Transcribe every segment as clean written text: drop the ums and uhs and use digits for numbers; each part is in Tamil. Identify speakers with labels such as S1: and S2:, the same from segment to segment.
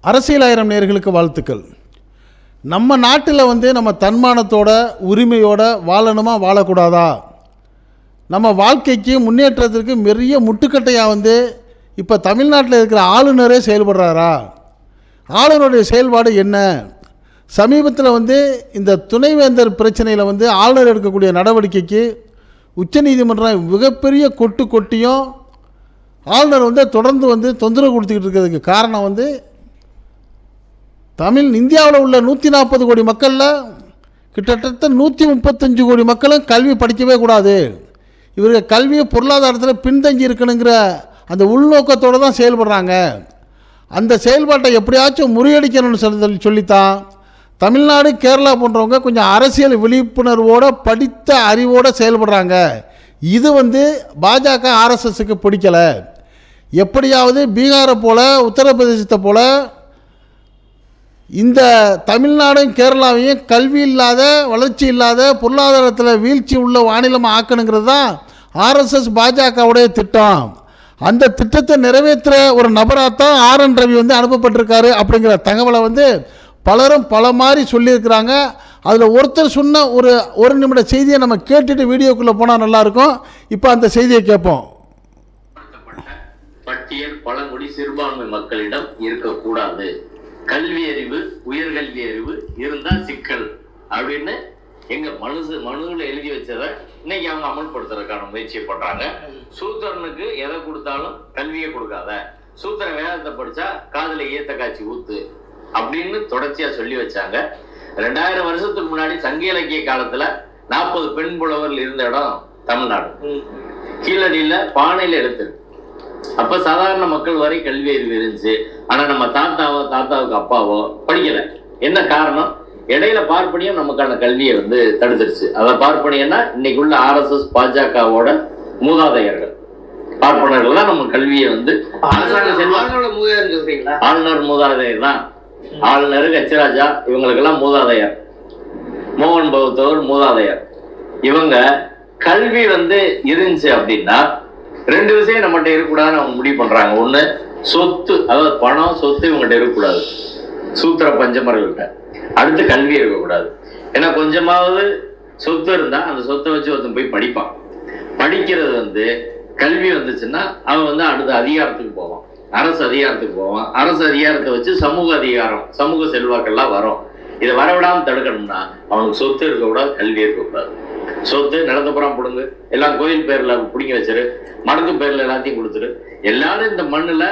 S1: அரசியலாயிரம் நேயர்களுக்கு வாழ்த்துக்கள். நம்ம நாட்டில் நம்ம தன்மானத்தோட உரிமையோட வாழணுமா வாழக்கூடாதா, நம்ம வாழ்க்கைக்கு முன்னேற்றத்திற்கு பெரிய முட்டுக்கட்டையாக இப்போ தமிழ்நாட்டில் இருக்கிற ஆளுநரே செயல்படுறாரா, ஆளுநருடைய செயல்பாடு என்ன? சமீபத்தில் இந்த துணைவேந்தர் பிரச்சனையில் ஆளுநர் எடுக்கக்கூடிய நடவடிக்கைக்கு உச்சநீதிமன்றம் மிகப்பெரிய கொட்டியும் ஆளுநர் தொடர்ந்து தொந்தரவு கொடுத்துக்கிட்டு இருக்கிறதுக்கு காரணம் இந்தியாவில் உள்ள 140 கோடி மக்களில் கிட்டத்தட்ட 135 கோடி மக்களும் கல்வி படிக்கவே கூடாது, இவர்கள் கல்வியை பொருளாதாரத்தில் பின்தங்கி இருக்கணுங்கிற அந்த உள்நோக்கத்தோடு தான் செயல்படுறாங்க. அந்த செயல்பாட்டை எப்படியாச்சும் முறியடிக்கணும்னு சொல்லித்தான் தமிழ்நாடு கேரளா போன்றவங்க கொஞ்சம் அரசியல் விழிப்புணர்வோடு படித்த அறிவோடு செயல்படுறாங்க. இது பாஜக ஆர்எஸ்எஸ்க்கு பிடிக்கலை. எப்படியாவது பீகாரை போல் உத்தரப்பிரதேசத்தை போல் இந்த தமிழ்நாடும் கேரளாவையும் கல்வி இல்லாத வளர்ச்சி இல்லாத பொருளாதாரத்தில் வீழ்ச்சி உள்ள மாநிலமாக ஆக்கணுங்கிறது தான் ஆர்எஸ்எஸ் பாஜகவுடைய திட்டம். அந்த திட்டத்தை நிறைவேற்றுற ஒரு நபராகத்தான் RN ரவி அனுப்பப்பட்டிருக்காரு அப்படிங்கிற தகவலை பலரும் பல மாதிரி சொல்லியிருக்கிறாங்க. அதில் ஒருத்தர் சொன்ன ஒரு நிமிட செய்தியை நம்ம கேட்டுட்டு வீடியோக்குள்ளே போனால் நல்லாயிருக்கும். இப்போ அந்த செய்தியை கேட்போம்.
S2: பட்டியல் பழங்குடி சிறுபான்மை மக்களிடம் இருக்கக்கூடாது, கல்வி அறிவு உயர்கல்வி அறிவு இருந்தா சிக்கல் அப்படின்னு எங்க மனுவில் எழுதி வச்சதை இன்னைக்கு அவங்க அமல்படுத்துறதுக்கான முயற்சியை பண்றாங்க. சூத்திரனுக்கு எதை கொடுத்தாலும் கல்வியை கொடுக்காத, சூத்திர வேதத்தை படிச்சா காதுல ஈயத்த காய்ச்சி ஊத்து அப்படின்னு தொடர்ச்சியா சொல்லி வச்சாங்க. 2000 வருஷத்துக்கு முன்னாடி சங்க இலக்கிய காலத்துல 40 பெண் புலவர்கள் இருந்த இடம் தமிழ்நாடு. கீழடியில பானையில எடுத்து அப்ப சாதாரண மக்கள் வரை கல்வி அறிவு இருந்துச்சு. ஆனா நம்ம தாத்தாவுக்கு அப்பாவோ படிக்கல. என்ன காரணம்? இடையில பார்ப்பனியம் நமக்கான கல்வியை தடுத்துருச்சு. அதை பார்ப்பனியம்னா இன்னைக்கு உள்ள RSS பாஜகவோட மூதாதையர்கள் பார்ப்பனர்கள் தான் நம்ம கல்வியை ஆளுநர் மூதாதையர் தான். ஆளுநர் ஹெச்ராஜா இவங்களுக்கெல்லாம் மூதாதையர், மோகன் பகவத் மூதாதையர். இவங்க கல்வி இருந்துச்சு அப்படின்னா 2 விஷயம் நம்மகிட்ட இருக்கக்கூடாதுன்னு அவங்க முடிவு பண்றாங்க. ஒண்ணு சொத்து, அதாவது பணம் சொத்து இவங்ககிட்ட இருக்கக்கூடாது சூத்திர பஞ்சமர்கள்ட்ட. அடுத்து கல்வி இருக்கக்கூடாது. ஏன்னா கொஞ்சமாவது சொத்து இருந்தா அந்த சொத்தை வச்சு ஒருத்தன் போய் படிப்பான். படிக்கிறது கல்வி வந்துச்சுன்னா அவன் அடுத்த அதிகாரத்துக்கு போவான், அரசு அதிகாரத்துக்கு போவான். அரசு அதிகாரத்தை வச்சு சமூக அதிகாரம் சமூக செல்வாக்கெல்லாம் வரும். இதை வரவிடாம தடுக்கணும்னா அவனுக்கு சொத்து இருக்கக்கூடாது, கல்வி இருக்கக்கூடாது. சொத்து நிலத்தப்புறம் பிடுங்கு, எல்லாம் கோயில் பேர்ல பிடிங்க வச்சிரு, மடங்கு பேர்ல எல்லாத்தையும் கொடுத்துரு. எல்லாரும் இந்த மண்ணுல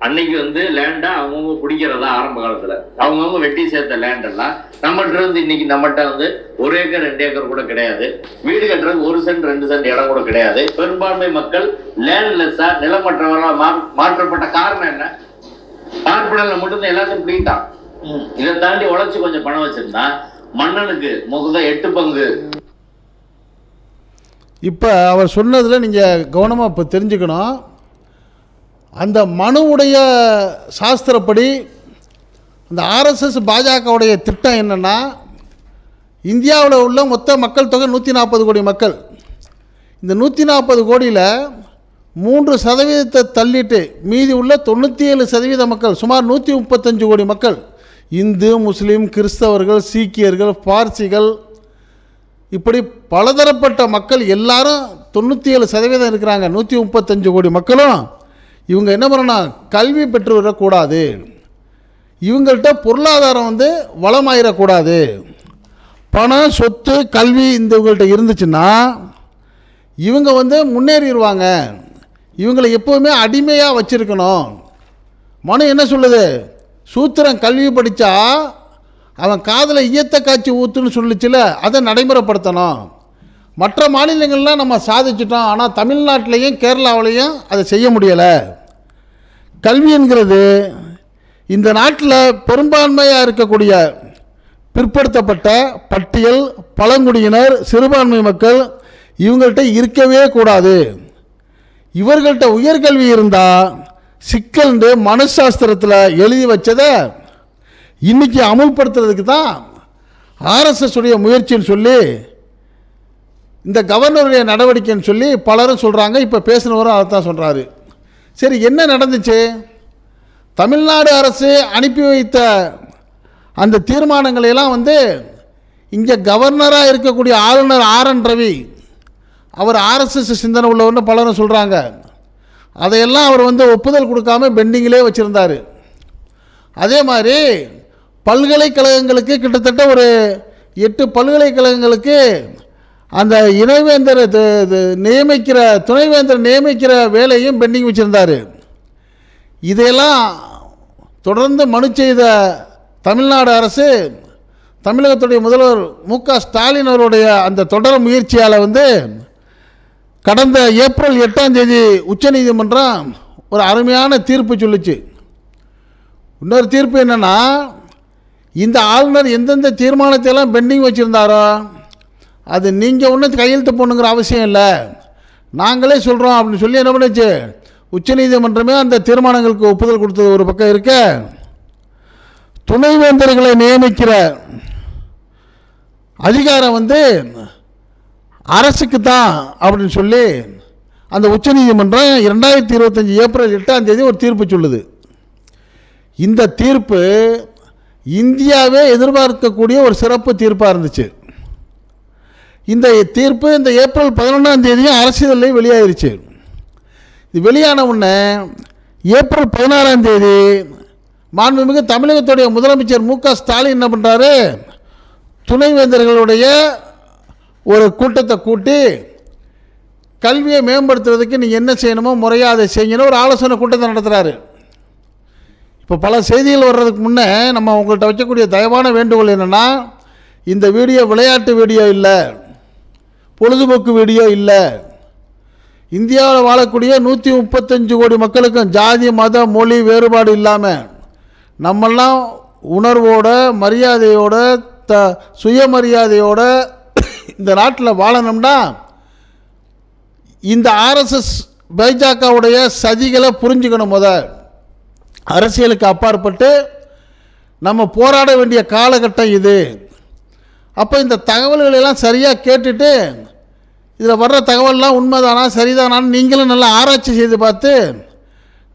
S2: அன்னைக்கு லேண்டா அவங்கவுங்க பிடிக்கிறதா ஆரம்ப காலத்துல அவங்கவுங்க வெட்டி சேர்த்த லேண்ட் எல்லாம் நம்மகிட்ட இன்னைக்கு நம்மகிட்ட 1 ஏக்கர் 2 ஏக்கர் கூட கிடையாது. வீடு கட்டுறது 1 சென்ட் 2 சென்ட் இடம் கூட கிடையாது. பெரும்பான்மை மக்கள் லேண்ட்லெஸ்ஸா நிலமற்றவர்களா மாற்றப்பட்ட காரணம் என்ன? பார்ப்பனர்ல மட்டும்தான் எல்லாத்தையும் பிடிக்கிட்டான். இதை தாண்டி உழைச்சு கொஞ்சம் பணம் வச்சிருந்தா மன்னனுக்கு முகத 8 பங்கு.
S1: இப்போ அவர் சொன்னதில் நீங்கள் கவனமாக இப்போ தெரிஞ்சுக்கணும். அந்த மனுவுடைய சாஸ்திரப்படி அந்த RSS பாஜகவுடைய திட்டம் என்னென்னா, இந்தியாவில் உள்ள மொத்த மக்கள் தொகை 140 கோடி மக்கள். இந்த 140 கோடியில் 3% தள்ளிட்டு மீதி உள்ள 97% மக்கள், சுமார் 135 கோடி மக்கள் இந்து முஸ்லீம் கிறிஸ்தவர்கள் சீக்கியர்கள் பார்சிகள் இப்படி பலதரப்பட்ட மக்கள் எல்லாரும் 97% இருக்கிறாங்க. 135 கோடி மக்களும் இவங்க என்ன பண்ணணும், கல்வி பெற்று வரக்கூடாது, இவங்கள்ட்ட பொருளாதாரம் வளமாயிடக்கூடாது. பணம் சொத்து கல்வி இவங்கள்ட்ட இருந்துச்சுன்னா இவங்க முன்னேறிடுவாங்க. இவங்களை எப்போவுமே அடிமையாக வச்சிருக்கணும். மனு என்ன சொல்லுது? சூத்திரன் கல்வி படித்தா அவன் காதில் ஈயத்த காய்ச்சி ஊத்துன்னு சொல்லிச்சுல, அதை நடைமுறைப்படுத்தணும். மற்ற மாநிலங்கள்லாம் நம்ம சாதிச்சிட்டோம், ஆனால் தமிழ்நாட்டிலையும் கேரளாவிலையும் அதை செய்ய முடியலை. கல்வி என்கிறது இந்த நாட்டில் பெரும்பான்மையாக இருக்கக்கூடிய பிற்படுத்தப்பட்ட பட்டியல் பழங்குடியினர் சிறுபான்மை மக்கள் இவங்கள்ட்ட இருக்கவே கூடாது. இவர்கள்ட்ட உயர்கல்வி இருந்தால் சிக்கல்ண்டு மனசாஸ்திரத்தில் எழுதி வச்சதை இன்னைக்கு அமுல்படுத்துறதுக்கு தான் RSS உடைய முயற்சின்னு சொல்லி இந்த கவர்னருடைய நடவடிக்கைன்னு சொல்லி பலரும் சொல்கிறாங்க. இப்போ பேசினவரும் அதை தான் சொல்கிறாரு. சரி, என்ன நடந்துச்சு? தமிழ்நாடு அரசு அனுப்பி வைத்த அந்த தீர்மானங்களையெல்லாம் இங்கே கவர்னராக இருக்கக்கூடிய ஆளுநர் RN ரவி, அவர் RSS சிந்தனை உள்ளவர்னு பலரும் சொல்கிறாங்க. அதையெல்லாம் அவர் ஒப்புதல் கொடுக்காம பெண்டிங்கிலே வச்சுருந்தார். அதே மாதிரி பல்கலைக்கழகங்களுக்கு கிட்டத்தட்ட ஒரு 8 பல்கலைக்கழகங்களுக்கு அந்த இணைவேந்தர் நியமிக்கிற துணைவேந்தர் நியமிக்கிற வேலையும் பெண்டிங் வச்சுருந்தார். இதையெல்லாம் தொடர்ந்து மனு செய்த தமிழ்நாடு அரசு, தமிழகத்துடைய முதல்வர் மு.க. ஸ்டாலின் அவருடைய அந்த தொடர் முயற்சியால் கடந்த ஏப்ரல் 8ஆம் தேதி உச்சநீதிமன்றம் ஒரு அருமையான தீர்ப்பு சொல்லிச்சு. இன்னொரு தீர்ப்பு என்னென்னா, இந்த ஆளுநர் எந்தெந்த தீர்மானத்தை எல்லாம் பெண்டிங் வச்சுருந்தாரோ அது நீங்கள் ஒன்றும் கையெழுத்து போடணுங்கிற அவசியம் இல்லை, நாங்களே சொல்கிறோம் அப்படின்னு சொல்லி என்ன பண்ணுச்சு, உச்சநீதிமன்றமே அந்த தீர்மானங்களுக்கு ஒப்புதல் கொடுத்தது ஒரு பக்கம் இருக்க, துணைவேந்தர்களை நியமிக்கிற அதிகாரம் அரசுக்கு தான் அப்படின்னு சொல்லி அந்த உச்சநீதிமன்றம் 2025 ஏப்ரல் 8ஆம் தேதி ஒரு தீர்ப்பு சொல்லுது. இந்த தீர்ப்பு இந்தியாவே எதிர்பார்க்கக்கூடிய ஒரு சிறப்பு தீர்ப்பாக இருந்துச்சு. இந்த தீர்ப்பு இந்த ஏப்ரல் 11ஆம் தேதியும் அரசியலில் வெளியாயிருச்சு. இது வெளியான உடனே ஏப்ரல் 16ஆம் தேதி மாண்புமிகு தமிழகத்துடைய முதலமைச்சர் மு.க. ஸ்டாலின் என்ன பண்ணுறாரு, துணைவேந்தர்களுடைய ஒரு கூட்டத்தை கூட்டி கல்வியை மேம்படுத்துறதுக்கு நீங்கள் என்ன செய்யணுமோ முறையாக அதை செய்யணும் ஒரு ஆலோசனை கூட்டத்தை நடத்துகிறாரு. இப்போ பல செய்திகள் வர்றதுக்கு முன்னே நம்ம உங்கள்கிட்ட வைக்கக்கூடிய தயவான வேண்டுகோள் என்னென்னா, இந்த வீடியோ விளையாட்டு வீடியோ இல்லை, பொழுதுபோக்கு வீடியோ இல்லை. இந்தியாவில் வாழக்கூடிய 135 கோடி மக்களுக்கும் ஜாதி மத மொழி வேறுபாடு இல்லாமல் நம்மெல்லாம் உணர்வோட மரியாதையோட சுயமரியாதையோட இந்த நாட்டில் வாழணும்னா இந்த RSS பாஜகவுடைய சதிகளை புரிஞ்சுக்கணும். அரசியலுக்கு அப்பாற்பட்டு நம்ம போராட வேண்டிய காலகட்டம் இது. அப்போ இந்த தகவல்கள் எல்லாம் சரியாக கேட்டுட்டு இதில் வர்ற தகவல்லாம் உண்மைதானா சரிதானான்னு நீங்களும் நல்லா ஆராய்ச்சி செய்து பார்த்து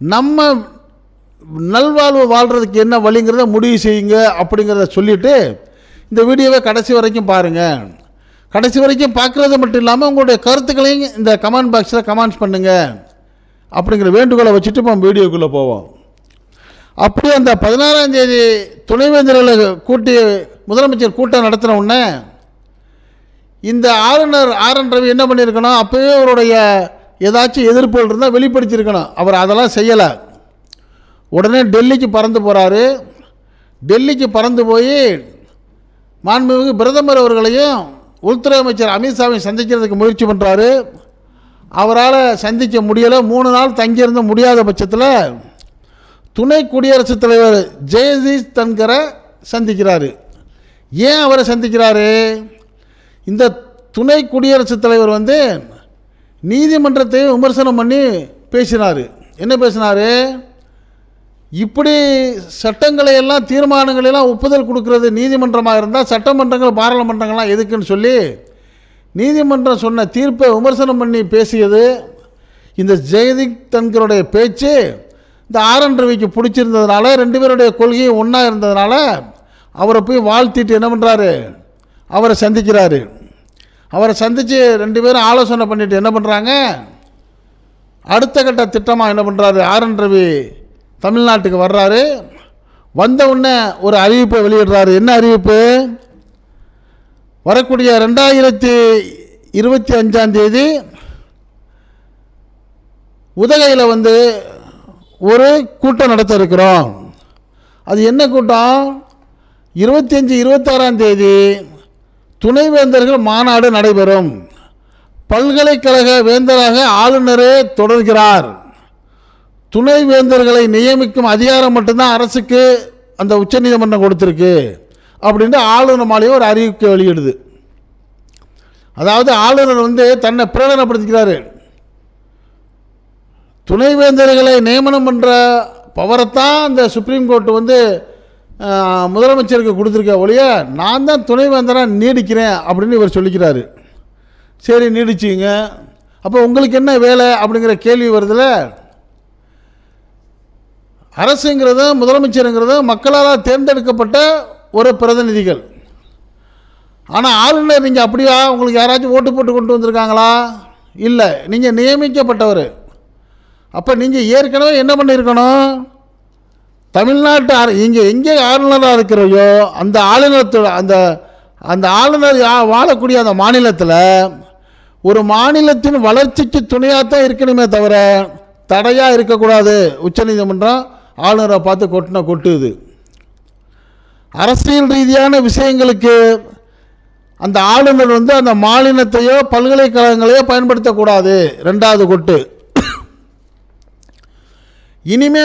S1: நம்ம நல்வாழ்வு வாழ்கிறதுக்கு என்ன வழிங்கிறத முடிவு செய்யுங்க அப்படிங்கிறத சொல்லிவிட்டு இந்த வீடியோவை கடைசி வரைக்கும் பாருங்கள். கடைசி வரைக்கும் பார்க்குறது மட்டும் இல்லாமல் உங்களுடைய கருத்துக்களையும் இந்த கமெண்ட் பாக்ஸில் கமெண்ட்ஸ் பண்ணுங்கள் அப்படிங்கிற வேண்டுகோளை வச்சுட்டு இப்போ வீடியோக்குள்ளே போவோம். அப்படி அந்த 16ஆம் தேதி துணைவேந்தர்களை கூட்டி முதலமைச்சர் கூட்டம் நடத்தின உடனே இந்த ஆளுநர் RN ரவி என்ன பண்ணியிருக்கணும், அப்போவே அவருடைய ஏதாச்சும் எதிர்ப்புகள் இருந்தால் வெளிப்படுத்தியிருக்கணும். அவர் அதெல்லாம் செய்யலை. உடனே டெல்லிக்கு பறந்து போகிறாரு. டெல்லிக்கு பறந்து போய் மாண்புமிகு பிரதமர் அவர்களையும் உள்துறை அமைச்சர் அமித்ஷாவையும் சந்திக்கிறதுக்கு முயற்சி பண்ணுறாரு. அவரால் சந்திக்க முடியலை. 3 நாள் தங்கியிருந்த முடியாத பட்சத்தில் துணை குடியரசுத் தலைவர் ஜெகதீப் தன்கரை சந்திக்கிறாரு. ஏன் அவரை சந்திக்கிறாரு, இந்த துணை குடியரசுத் தலைவர் நீதிமன்றத்தை விமர்சனம் பண்ணி பேசினார். என்ன பேசினார், இப்படி சட்டங்களை எல்லாம் தீர்மானங்களெல்லாம் ஒப்புதல் கொடுக்கறது நீதிமன்றமாக இருந்தால் சட்டமன்றங்கள் பாராளுமன்றங்கள்லாம் எதுக்குன்னு சொல்லி நீதிமன்றம் சொன்ன தீர்ப்பை விமர்சனம் பண்ணி பேசியது. இந்த ஜெகதீப் தன்கருடைய பேச்சு இந்த RN ரவிக்கு பிடிச்சிருந்ததுனால 2 பேருடைய கொள்கையும் ஒன்றா இருந்ததுனால அவரை போய் வாழ்த்திட்டு என்ன பண்ணுறாரு, அவரை சந்திக்கிறாரு. அவரை சந்தித்து 2 பேரும் ஆலோசனை பண்ணிவிட்டு என்ன பண்ணுறாங்க, அடுத்த கட்ட திட்டமாக என்ன பண்ணுறாரு, RN ரவி தமிழ்நாட்டுக்கு வர்றாரு. வந்த உடனே ஒரு அறிவிப்பை வெளியிடுறாரு. என்ன அறிவிப்பு, வரக்கூடிய 2025ஆம் தேதி உதகையில் ஒரு கூட்டம் நடத்த இருக்கிறோம். அது என்ன கூட்டம், 25, 26ஆம் தேதி துணைவேந்தர்கள் மாநாடு நடைபெறும். பல்கலைக்கழக வேந்தராக ஆளுநரே தொடர்கிறார். துணைவேந்தர்களை நியமிக்கும் அதிகாரம் மட்டும்தான் அரசுக்கு அந்த உச்சநீதிமன்றம் கொடுத்துருக்கு அப்படின்ட்டு ஆளுநர் மாளிகை ஒரு அறிவிக்கை வெளியிடுது. அதாவது ஆளுநர் தன்னை பிரகடனப்படுத்திக்கிறாரு. துணைவேந்தர்களை நியமனம் பண்ணுற பவரைத்தான் அந்த சுப்ரீம் கோர்ட்டு முதலமைச்சருக்கு கொடுத்துருக்க ஒழிய நான் தான் துணைவேந்தராக நீடிக்கிறேன் அப்படின்னு இவர் சொல்லிக்கிறாரு. சரி நீடிச்சிங்க, அப்போ உங்களுக்கு என்ன வேலை அப்படிங்கிற கேள்வி வருதுல. அரசுங்கிறதும் முதலமைச்சருங்கிறதும் மக்களால் தேர்ந்தெடுக்கப்பட்ட ஒரு பிரதிநிதிகள். ஆனால் ஆளுநர் நீங்கள் அப்படியா, உங்களுக்கு யாராச்சும் ஓட்டு போட்டு கொண்டு வந்திருக்காங்களா? இல்லை, நீங்கள் நியமிக்கப்பட்டவர். அப்போ நீங்கள் ஏற்கனவே என்ன பண்ணியிருக்கணும், தமிழ்நாட்டு இங்கே எங்கே ஆளுநராக இருக்கிறையோ அந்த ஆளுநர் அந்த ஆளுநர் வாழக்கூடிய அந்த மாநிலத்தில் ஒரு மாநிலத்தின் வளர்ச்சிக்கு துணையாகத்தான் இருக்கணுமே தவிர தடையாக இருக்கக்கூடாது. உச்சநீதிமன்றம் ஆளுநரை பார்த்து கொட்டுது. அரசியல் ரீதியான விஷயங்களுக்கு அந்த ஆளுநர் அந்த மாநிலத்தையோ பல்கலைக்கழகங்களையோ பயன்படுத்தக்கூடாது. ரெண்டாவது கொட்டு. இனிமே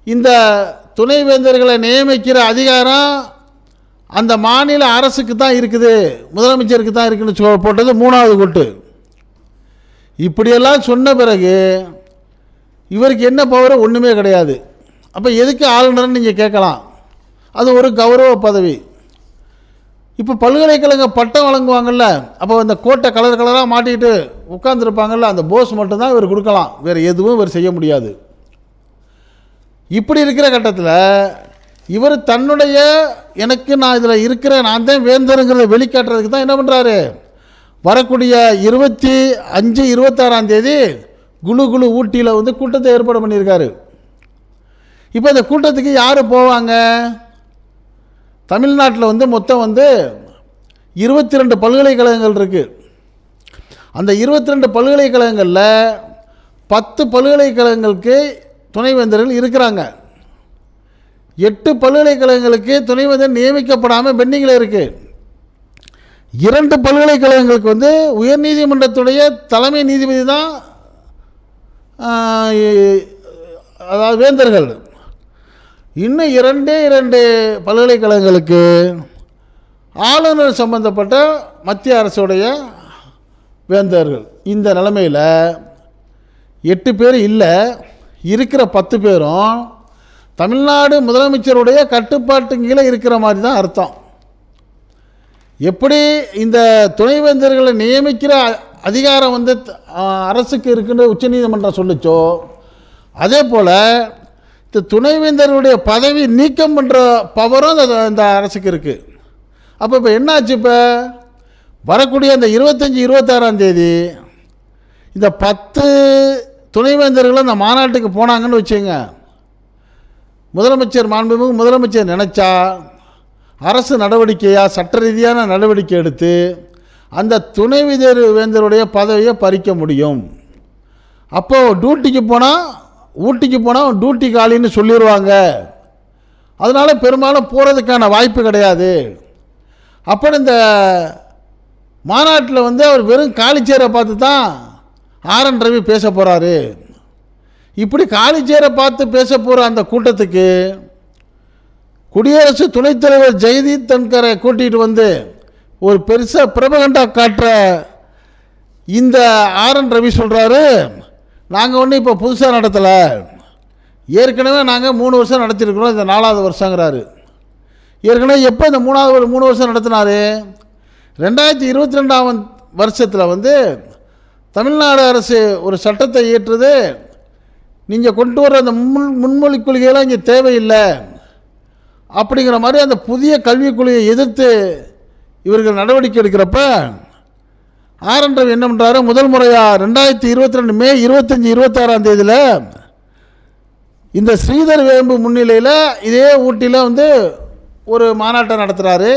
S1: இந்த துணைவேந்தர்களை நியமிக்கிற அதிகாரம் அந்த மாநில அரசுக்கு தான் இருக்குது, முதலமைச்சருக்கு தான் இருக்குன்னு போட்டது மூணாவது கொட்டு. இப்படியெல்லாம் சொன்ன பிறகு இவருக்கு என்ன பவர்? ஒன்றுமே கிடையாது. அப்போ எதுக்கு ஆளுநர்னு நீங்கள் கேட்கலாம். அது ஒரு கௌரவ பதவி. இப்போ பல்கலைக்கழக பட்டம் வழங்குவாங்கள்ல, அப்போ அந்த கோட்டை கலர் கலராக மாட்டிக்கிட்டு உட்காந்துருப்பாங்கள்ல, அந்த போஸ் மட்டும்தான் இவர் கொடுக்கலாம், வேறு எதுவும் இவர் செய்ய முடியாது. இப்படி இருக்கிற கட்டத்தில் இவர் தன்னுடைய எனக்கு நான் இதில் இருக்கிறேன், நான் தான் வேந்தருங்கிறத வெளிக்காட்டுறதுக்கு தான் என்ன பண்ணுறாரு, வரக்கூடிய 25, 26ஆம் தேதி குழு ஊட்டியில் கூட்டத்தை ஏற்பாடு பண்ணியிருக்காரு. இப்போ இந்த கூட்டத்துக்கு யார் போவாங்க? தமிழ்நாட்டில் மொத்தம் 22 பல்கலைக்கழகங்கள் இருக்குது. அந்த 22 பல்கலைக்கழகங்களில் 10 பல்கலைக்கழகங்களுக்கு துணைவேந்தர்கள் இருக்கிறாங்க. 8 பல்கலைக்கழகங்களுக்கு துணைவேந்தர் நியமிக்கப்படாமல் பெண்டிங்கில் இருக்குது. 2 பல்கலைக்கழகங்களுக்கு உயர்நீதிமன்றத்துடைய தலைமை நீதிபதி தான் அதாவது வேந்தர்கள். இன்னும் 2 பல்கலைக்கழகங்களுக்கு ஆளுநர் சம்பந்தப்பட்ட மத்திய அரசுடைய வேந்தர்கள். இந்த நிலைமையில் 8 பேர் இல்லை, இருக்கிற 10 பேரும் தமிழ்நாடு முதலமைச்சருடைய கட்டுப்பாட்டு கீழே இருக்கிற மாதிரி தான் அர்த்தம். எப்படி இந்த துணைவேந்தர்களை நியமிக்கிற அதிகாரம் அரசுக்கு இருக்குன்னு உச்சநீதிமன்றம் சொல்லிச்சோ, அதே போல் இந்த துணைவேந்தர்களுடைய பதவி நீக்கம் பண்ணுற பவரும் இந்த அரசுக்கு இருக்குது. அப்போ இப்போ என்னாச்சு, இப்போ வரக்கூடிய அந்த 25, 26ஆம் தேதி இந்த 10 துணைவேந்தர்கள் அந்த மாநாட்டுக்கு போனாங்கன்னு வச்சுங்க, முதலமைச்சர் மாண்புமிகு முதலமைச்சர் நினச்சா அரசு நடவடிக்கையாக சட்ட ரீதியான நடவடிக்கை எடுத்து அந்த துணைவேந்தருடைய பதவியை பறிக்க முடியும். அப்போது ஊட்டிக்கு போனால் டியூட்டி காலின்னு சொல்லிடுவாங்க. அதனால் பெரும்பாலும் போகிறதுக்கான வாய்ப்பு கிடையாது. அப்புறம் இந்த மாநாட்டில் அவர் வெறும் காலிச்சேரை பார்த்து தான் RN ரவி பேச போகிறாரு. இப்படி காலிச்சேரை பார்த்து பேச போகிற அந்த கூட்டத்துக்கு குடியரசு துணைத் தலைவர் ஜெகதீப் தன்கரை கூட்டிகிட்டு ஒரு பெருசாக பிரபகண்டா காட்டுற இந்த RN ரவி சொல்கிறாரு, நாங்கள் ஒன்றும் இப்போ புதுசாக நடத்தலை, ஏற்கனவே நாங்கள் 3 வருஷம் நடத்திருக்கிறோம், இந்த 4வது வருஷங்கிறாரு. ஏற்கனவே எப்போ இந்த 3 வருஷம் நடத்தினார்? 2022ஆம் வருஷத்தில் தமிழ்நாடு அரசு ஒரு சட்டத்தை இயற்றுது, நீங்கள் கொண்டு வர அந்த முன்மொழி கொள்கையெல்லாம் இங்கே தேவையில்லை அப்படிங்கிற மாதிரி அந்த புதிய கல்விக் கொள்கையை எதிர்த்து இவர்கள் நடவடிக்கை எடுக்கிறப்ப RN ரவி என்ன பண்ணுறாரு, முதல் முறையாக 2022 மே 25, 26ஆம் தேதியில் இந்த ஸ்ரீதர் வேம்பு முன்னிலையில் இதே ஊட்டியில் ஒரு மாநாட்டை நடத்துகிறாரு.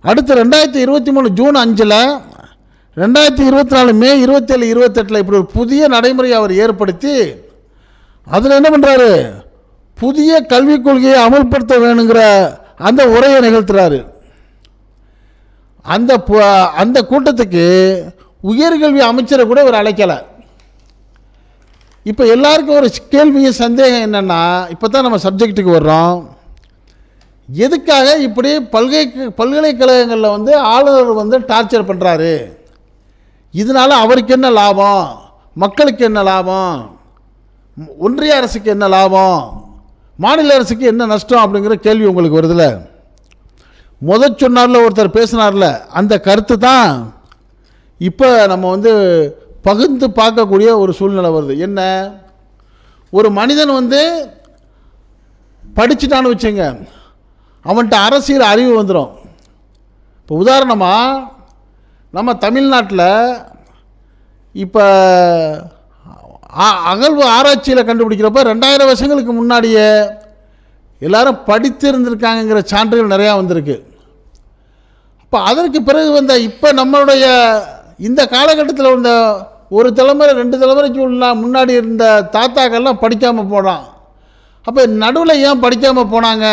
S1: அடுத்து 2023 ஜூன் 5, 2024 மே 27, 28 இப்படி ஒரு புதிய நடைமுறையை அவர் ஏற்படுத்தி அதில் என்ன பண்ணுறாரு, புதிய கல்விக் கொள்கையை அமல்படுத்த வேணுங்கிற அந்த உரையை நிகழ்த்துறாரு. அந்த கூட்டத்துக்கு உயர்கல்வி அமைச்சரை கூட இவர் அழைக்கலை. இப்போ எல்லாருக்கும் ஒரு கேள்வியும் சந்தேகம் என்னென்னா, இப்போ தான் நம்ம சப்ஜெக்ட்டுக்கு வர்றோம், எதுக்காக இப்படி பல்கலைக்கழகங்களில் ஆளுநர் டார்ச்சர் பண்ணுறாரு, இதனால் அவருக்கு என்ன லாபம், மக்களுக்கு என்ன லாபம், ஒன்றிய அரசுக்கு என்ன லாபம், மாநில அரசுக்கு என்ன நஷ்டம் அப்படிங்கிற கேள்வி உங்களுக்கு வருதுல்ல. சொன்னார்ல ஒருத்தர் பேசினார்ல, அந்த கருத்து தான் இப்போ நம்ம பகிர்ந்து பார்க்கக்கூடிய ஒரு சூழ்நிலை வருது. என்ன, ஒரு மனிதன் வந்து படிச்சுட்டான்னு வச்சுங்க, அவன்கிட்ட அரசியல் அறிவு வந்துடும். இப்போ உதாரணமாக நம்ம தமிழ்நாட்டில் இப்போ அகழ்வு ஆராய்ச்சியில் கண்டுபிடிக்கிறப்ப 2000 வருஷங்களுக்கு முன்னாடியே எல்லாரும் படித்து இருந்திருக்காங்கங்கிற சான்றுகள் நிறையா வந்திருக்கு. அப்போ அதற்கு பிறகு வந்த இப்போ நம்மளுடைய இந்த காலகட்டத்தில் வந்த ஒரு தலைமுறை 2 தலைமுறைக்கு முன்னாடி இருந்த தாத்தாக்கள்லாம் படிக்காமல் போனான். அப்போ நடுவில் ஏன் படிக்காமல் போனாங்க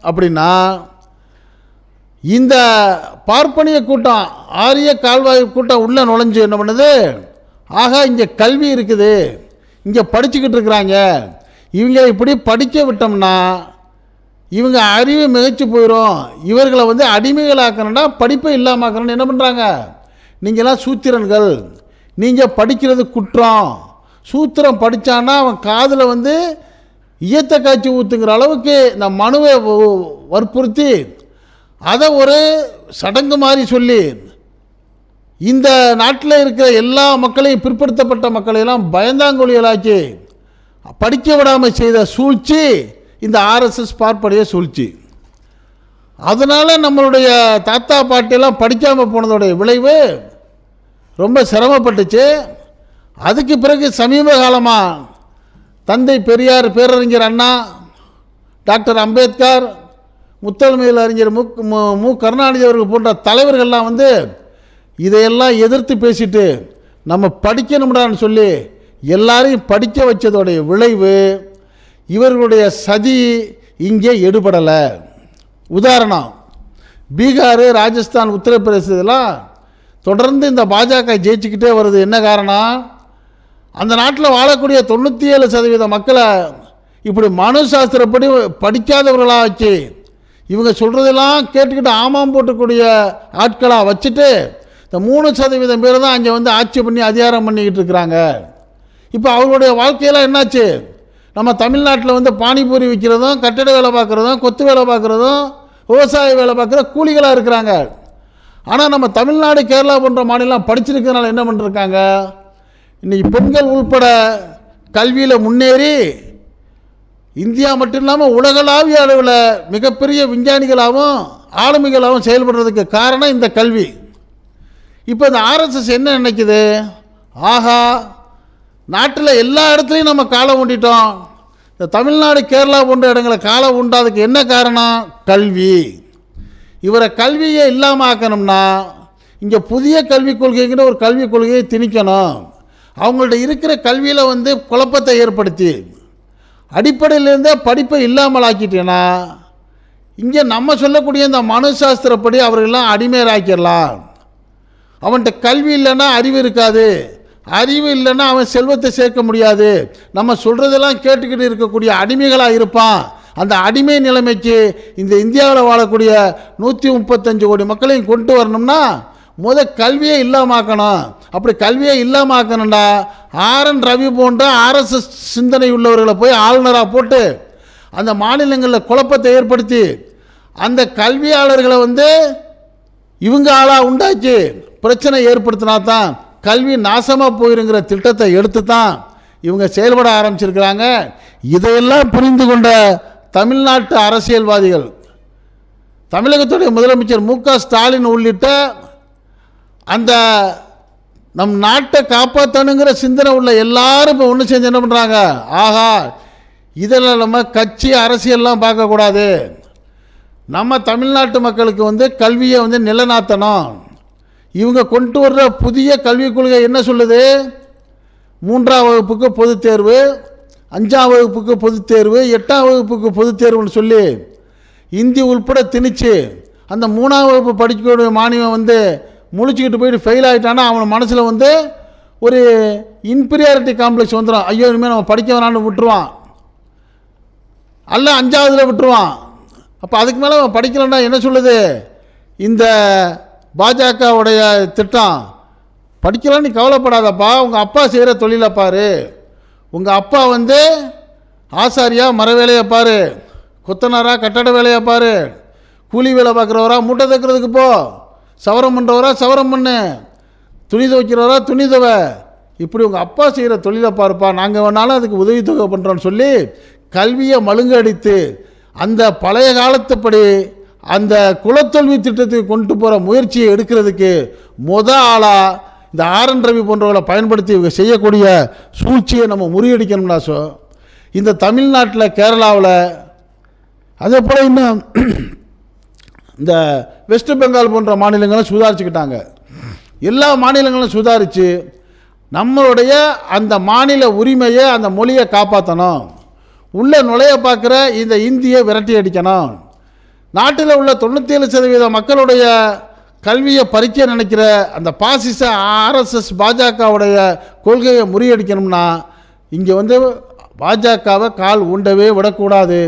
S1: அப்படின்னா, இந்த பார்ப்பனிய கூட்டம், ஆரிய கால்வாய் கூட்டம் உள்ளே நுழைஞ்சு என்ன பண்ணுது, ஆகா இங்கே கல்வி இருக்குது, இங்கே படிச்சுக்கிட்டு இருக்கிறாங்க, இவங்க இப்படி படிக்க விட்டோம்னா இவங்க அறிவு மிகச்சு போயிடும், இவர்களை வந்து அடிமைகளாக்கணும்னா படிப்பை இல்லாமக்கணும்னு என்ன பண்ணுறாங்க, நீங்களாம் சூத்திரன்கள், நீங்கள் படிக்கிறது குற்றம், சூத்திரம் படித்தான்னா அவன் காதில் வந்து ஈயத்த காய்ச்சி ஊற்றுங்கிற அளவுக்கு இந்த மனுவை வற்புறுத்தி அதை ஒரு சடங்கு மாதிரி சொல்லி இந்த நாட்டில் இருக்கிற எல்லா மக்களையும், பிற்படுத்தப்பட்ட மக்களையெல்லாம் பயந்தாங்கொழிகளாக்கி படிக்க விடாமல் செய்த சூழ்ச்சி இந்த ஆர்எஸ்எஸ் பார்ப்பனிய சூழ்ச்சி. அதனால் நம்மளுடைய தாத்தா பாட்டியெல்லாம் படிக்காமல் போனதோடைய விளைவு ரொம்ப சிரமப்பட்டுச்சு. அதுக்கு பிறகு சமீப காலமாக தந்தை பெரியார், பேரறிஞர் அண்ணா, டாக்டர் அம்பேத்கர், முத்தமிழ் அறிஞர் மு கருணாநிதி அவர்கள் போன்ற தலைவர்கள்லாம் வந்து இதையெல்லாம் எதிர்த்து பேசிட்டு நம்ம படிக்கணும்டான்னு சொல்லி எல்லாரையும் படிக்க வச்சதோடைய விளைவு இவர்களுடைய சதி இங்கே எடுபடலை. உதாரணம், பீகார், ராஜஸ்தான், உத்தரப்பிரதேசலாம் தொடர்ந்து இந்த பாஜக ஜெயிச்சுக்கிட்டே வருது. என்ன காரணம், அந்த நாட்டில் வாழக்கூடிய 97% மக்களை இப்படி மனு சாஸ்திரப்படி படிக்காதவர்களாக வச்சு இவங்க சொல்கிறதெல்லாம் கேட்டுக்கிட்டு ஆமாம் போட்டக்கூடிய ஆட்களாக வச்சுட்டு இந்த 3% பேர் தான் அங்கே வந்து ஆட்சி பண்ணி அதிகாரம் பண்ணிக்கிட்டு இருக்கிறாங்க. இப்போ அவர்களுடைய வாழ்க்கையெல்லாம் என்னாச்சு, நம்ம தமிழ்நாட்டில் வந்து பானிபூரி விற்கிறதும், கட்டட வேலை பார்க்குறதும், கொத்து வேலை பார்க்குறதும், விவசாய வேலை பார்க்குற கூலிகளாக இருக்கிறாங்க. ஆனால் நம்ம தமிழ்நாடு, கேரளா போன்ற மாநிலம் படிச்சிருக்கிறதுனால என்ன பண்ணிருக்காங்க, இன்றைக்கி பெண்கள் உள்பட கல்வியில் முன்னேறி இந்தியா மட்டும் இல்லாமல் உலகளாவிய அளவில் மிகப்பெரிய விஞ்ஞானிகளாகவும் ஆளுமைகளாகவும் செயல்படுறதுக்கு காரணம் இந்த கல்வி. இப்போ இந்த ஆர்எஸ்எஸ் என்ன நினைக்குது, ஆகா நாட்டில் எல்லா இடத்துலையும் நம்ம காலை ஊண்டிட்டோம், இந்த தமிழ்நாடு, கேரளா போன்ற இடங்களை காலை ஊண்டாதுக்கு என்ன காரணம், கல்வி. இவரை கல்வியை இல்லாமல் ஆக்கணும்னா இங்கே புதிய கல்விக் கொள்கைங்கிற ஒரு கல்விக் கொள்கையை திணிக்கணும். அவங்கள்ட்ட இருக்கிற கல்வியில் வந்து குழப்பத்தை ஏற்படுத்தி அடிப்படையிலேருந்தே படிப்பை இல்லாமல் ஆக்கிட்டேன்னா இங்கே நம்ம சொல்லக்கூடிய இந்த மனு சாஸ்திரப்படி அவர்களெல்லாம் அடிமையாக்கிடலாம். அவன்கிட்ட கல்வி இல்லைன்னா அறிவு இருக்காது, அறிவு இல்லைன்னா அவன் செல்வத்தை சேர்க்க முடியாது, நம்ம சொல்கிறதெல்லாம் கேட்டுக்கிட்டு இருக்கக்கூடிய அடிமைகளாக இருப்பான். அந்த அடிமை நிலைமைக்கு இந்த இந்தியாவில் வாழக்கூடிய 135 கோடி மக்களையும் கொண்டு வரணும்னா கல்வியை இல்லாமாக்கணும். அப்படி கல்வியை இல்லாமாக்கணும்டா ஆர்என் ரவி போன்ற ஆர்எஸ்எஸ் சிந்தனை உள்ளவர்களை போய் ஆளுநராக போட்டு அந்த மாநிலங்களில் குழப்பத்தை ஏற்படுத்தி அந்த கல்வியாளர்களை வந்து இவங்க ஆளாக உண்டாக்கி பிரச்சனை ஏற்படுத்தினா தான் கல்வி நாசமாக போயிருங்கிற திட்டத்தை எடுத்து தான் இவங்க செயல்பட ஆரம்பிச்சிருக்கிறாங்க. இதையெல்லாம் புரிந்து கொண்ட தமிழ்நாட்டு அரசியல்வாதிகள், தமிழகத்துடைய முதலமைச்சர் மு.க. ஸ்டாலின் உள்ளிட்ட அந்த நம் நாட்டை காப்பாற்றணுங்கிற சிந்தனை உள்ள எல்லாரும் இப்போ ஒன்று செஞ்சு என்ன பண்ணுறாங்க, ஆகா இதில் நம்ம கட்சி அரசியல்லாம் பார்க்கக்கூடாது, நம்ம தமிழ்நாட்டு மக்களுக்கு வந்து கல்வியை வந்து நிலைநாட்டணும். இவங்க கொண்டு வர்ற புதிய கல்விக் கொள்கை என்ன சொல்லுது, 3ஆம் வகுப்புக்கு பொதுத் தேர்வு, 5ஆம் வகுப்புக்கு பொதுத் தேர்வு, 8ஆம் வகுப்புக்கு பொதுத் தேர்வுன்னு சொல்லி இந்தி உள்பட திணிச்சு அந்த 3ஆம் வகுப்பு படிக்கக்கூடிய மாணவன் வந்து முழிச்சுக்கிட்டு போயிட்டு ஃபெயில் ஆகிட்டான்னா அவன் மனசில் வந்து ஒரு இன்ஃபீரியாரிட்டி காம்ப்ளெக்ஸ் வந்துடும். ஐயோ இனிமேல் நம்ம படிக்க வேணான்னு விட்டுருவான், அல்ல 5ஆவதுல விட்டுருவான். அப்போ அதுக்கு மேலே அவன் படிக்கலன்னா என்ன சொல்லுது இந்த பாஜகவுடைய திட்டம், படிக்கலாம் நீ கவலைப்படாதப்பா, உங்கள் அப்பா செய்கிற தொழிலை பாரு, உங்கள் அப்பா வந்து ஆசாரியா மர வேலையை பாரு, கொத்தனாரா கட்டட வேலையை பாரு, கூலி வேலை பார்க்குறவரா மூட்டை தைக்கிறதுக்கு போ, சவரம் பண்ணுறவரா சவரம் பண்ணு, துணி துவைக்கிறவரா துணி துவை, இப்படி உங்கள் அப்பா செய்கிற தொழிலை பார்ப்பா, நாங்கள் வேணாலும் அதுக்கு உதவித்தொகை பண்ணுறோன்னு சொல்லி கல்வியை மழுங்கடித்து அந்த பழைய காலத்துப்படி அந்த குலத்தொல்வி திட்டத்துக்கு கொண்டு போகிற முயற்சியை எடுக்கிறதுக்கு ஆளாக இந்த ஆர்.என். ரவி போன்றவர்களை பயன்படுத்தி இவங்க செய்யக்கூடிய சூழ்ச்சியை நம்ம முறியடிக்கணும்னா இந்த தமிழ்நாட்டில், கேரளாவில், அதே போல் இன்னும் இந்த வெஸ்ட் பெங்கால் போன்ற மாநிலங்களும் சுதாரிச்சுக்கிட்டாங்க. எல்லா மாநிலங்களும் சுதாரித்து நம்மளுடைய அந்த மாநில உரிமையை, அந்த மொழியை காப்பாற்றணும். உள்ளே நுழைய பார்க்குற இந்த இந்தியை விரட்டி அடிக்கணும். நாட்டில் உள்ள 97% மக்களுடைய கல்வியை பறிக்க நினைக்கிற அந்த பாசிச ஆர்எஸ்எஸ் பாஜகவுடைய கொள்கையை முறியடிக்கணும்னா இங்கே பாஜகவை கால் ஊண்டவே விடக்கூடாது.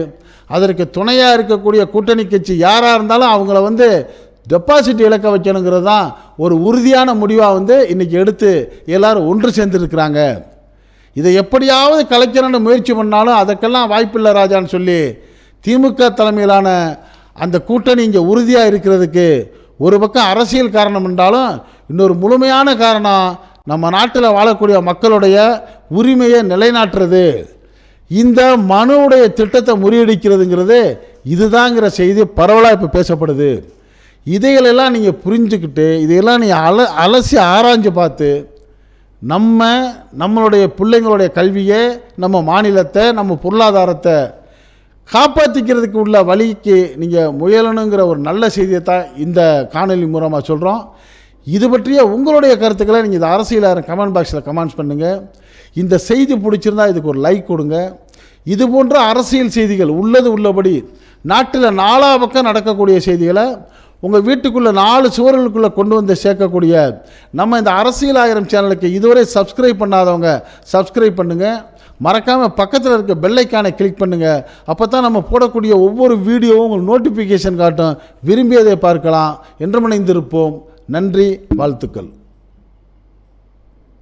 S1: அதற்கு துணையாக இருக்கக்கூடிய கூட்டணி கட்சி யாராக இருந்தாலும் அவங்கள டெபாசிட் இழக்க வைக்கணுங்கிறது தான் ஒரு உறுதியான முடிவாக இன்றைக்கி எடுத்து எல்லோரும் ஒன்று சேர்ந்துருக்கிறாங்க. இதை எப்படியாவது கலைக்கணும்னு முயற்சி பண்ணாலும் அதற்கெல்லாம் வாய்ப்பில்லை ராஜான்னு சொல்லி திமுக தலைமையிலான அந்த கூட்டணி இங்கே உறுதியாக இருக்கிறதுக்கு ஒரு பக்கம் அரசியல் காரணம் என்றாலும் இன்னொரு முழுமையான காரணம் நம்ம நாட்டில் வாழக்கூடிய மக்களுடைய உரிமையை நிலைநாட்டுறது, இந்த மனுவுடைய திட்டத்தை முறியடிக்கிறதுங்கிறது இதுதாங்கிற செய்தி பரவலாக இப்போ பேசப்படுது. இதைகளெல்லாம் நீங்கள் புரிஞ்சுக்கிட்டு இதையெல்லாம் நீங்கள் அலசி ஆராய்ஞ்சு பார்த்து நம்மளுடைய பிள்ளைங்களுடைய கல்வியை, நம்ம மாநிலத்தை, நம்ம பொருளாதாரத்தை காப்பாற்றிக்கிறதுக்கு உள்ள வழிக்கு நீங்கள் முயலணுங்கிற ஒரு நல்ல செய்தியை தான் இந்த காணொலி மூலமாக சொல்கிறோம். இது பற்றிய உங்களுடைய கருத்துக்களை நீங்கள் இந்த அரசியல் கமெண்ட் பாக்ஸில் கமெண்ட்ஸ் பண்ணுங்கள். இந்த செய்தி பிடிச்சிருந்தா இதுக்கு ஒரு லைக் கொடுங்க. இது போன்ற அரசியல் செய்திகள் உள்ளபடி நாட்டில் 4 பக்கம் நடக்கக்கூடிய செய்திகளை உங்கள் வீட்டுக்குள்ளே 4 சுவர்களுக்குள்ளே கொண்டு சேர்க்கக்கூடிய நம்ம இந்த அரசியல் 1000 சேனலுக்கு இதுவரை சப்ஸ்கிரைப் பண்ணாதவங்க சப்ஸ்கிரைப் பண்ணுங்கள். மறக்காமல் பக்கத்தில் இருக்க பெல் ஐக்கானை கிளிக் பண்ணுங்கள். அப்போ தான் நம்ம போடக்கூடிய ஒவ்வொரு வீடியோவும் உங்களுக்கு நோட்டிஃபிகேஷன் காட்டும். விரும்பியதை பார்க்கலாம். என்று இணைந்திருப்போம். நன்றி, வாழ்த்துக்கள்.